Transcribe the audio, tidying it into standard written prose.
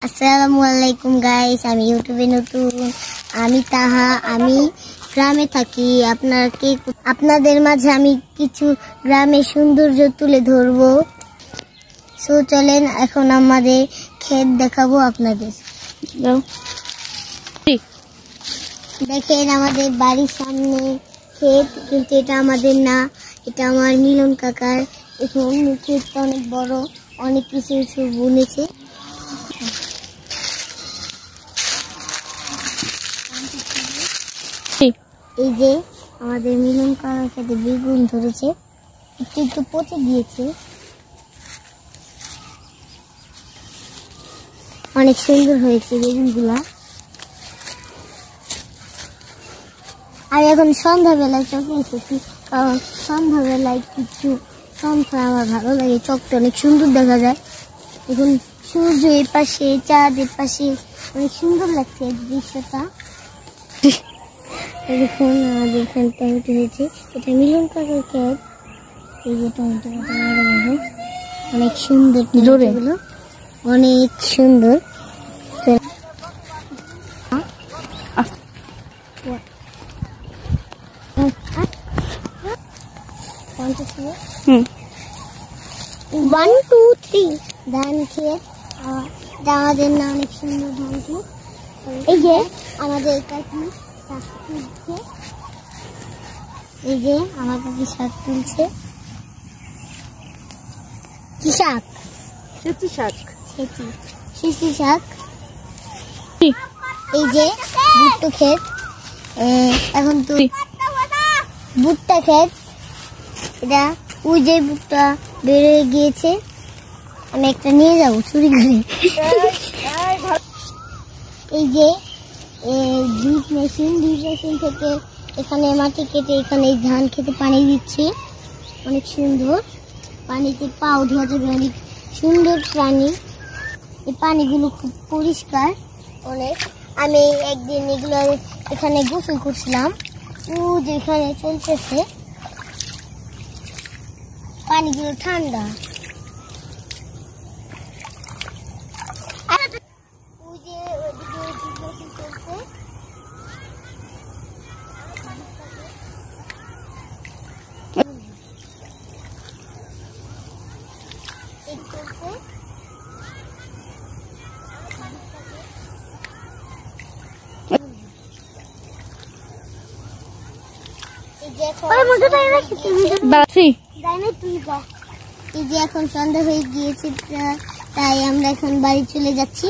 আসসালামু আলাইকুম গাইস, আমি ইউটিউবে নতুন। আমি তাহা, আমি গ্রামে থাকি। আপনাদের মাঝে আমি কিছু গ্রামের সৌন্দর্য তুলে ধরবো। সো চলেন এখন আমাদের ক্ষেত দেখাবো আপনাদের। দেখেন আমাদের বাড়ির সামনে ক্ষেত, কিন্তু এটা আমাদের না, এটা আমার মিলন কাকার। এখন ক্ষেতটা অনেক বড়, অনেক কিছু বুনেছে। এই যে আমাদের মিলন কাকার সাথে বেগুন ধরেছে, একটু পচে গিয়েছে, অনেক সুন্দর হয়েছে বেগুনগুলা। আর এখন সন্ধ্যাবেলায় চকে এসেছি, কারণ সন্ধ্যাবেলায় কিছু সন্ধ্যা আমার ভালো লাগে, চকটা অনেক সুন্দর দেখা যায়। এখন সূর্য এর পাশে, চাঁদ এর পাশে, অনেক সুন্দর লাগছে দৃশ্যটা। দেখুন আমাদের এখানে টমেটো হয়েছে, এটা মিলন কাকার ক্ষেত। এই যে টমেটো অনেক সুন্দর, টমেটোগুলো অনেক সুন্দর। वन टू थ्री ধান ক্ষেত, আমাদের না অনেক সুন্দর ধান ক্ষেত। এই যে আমাদের কাকি শাক তুলছে, এই যে আমার কাকি শাক তুলছে। কি শাক? সেচি শাক। সেচি শাক। এই যে ভুট্টা ক্ষেত, এখন তো ভুট্টা ক্ষেত। এটা ওই যে ভুট্টা বের হয়ে গিয়েছে, আমি একটা নিয়ে যাবো চুরি করে। এই যে ড্রিপ মেশিন থেকে এখানে মাটি কেটে এখানে ধান খেতে পানি দিচ্ছে, অনেক সুন্দর। পানিতে পাও ধোয়া যাবে, অনেক সুন্দর প্রাণী। এই পানিগুলো খুব পরিষ্কার অনেক। আমি একদিন এগুলো এখানে গোসল করছিলাম, ও যেখানে চলতেছে পানিগুলো ঠান্ডা। ওই যে ওইদিকে চলছে। এই যে এখন সন্ধ্যা হয়ে গিয়েছে, তাই আমরা এখন বাড়ি চলে যাচ্ছি।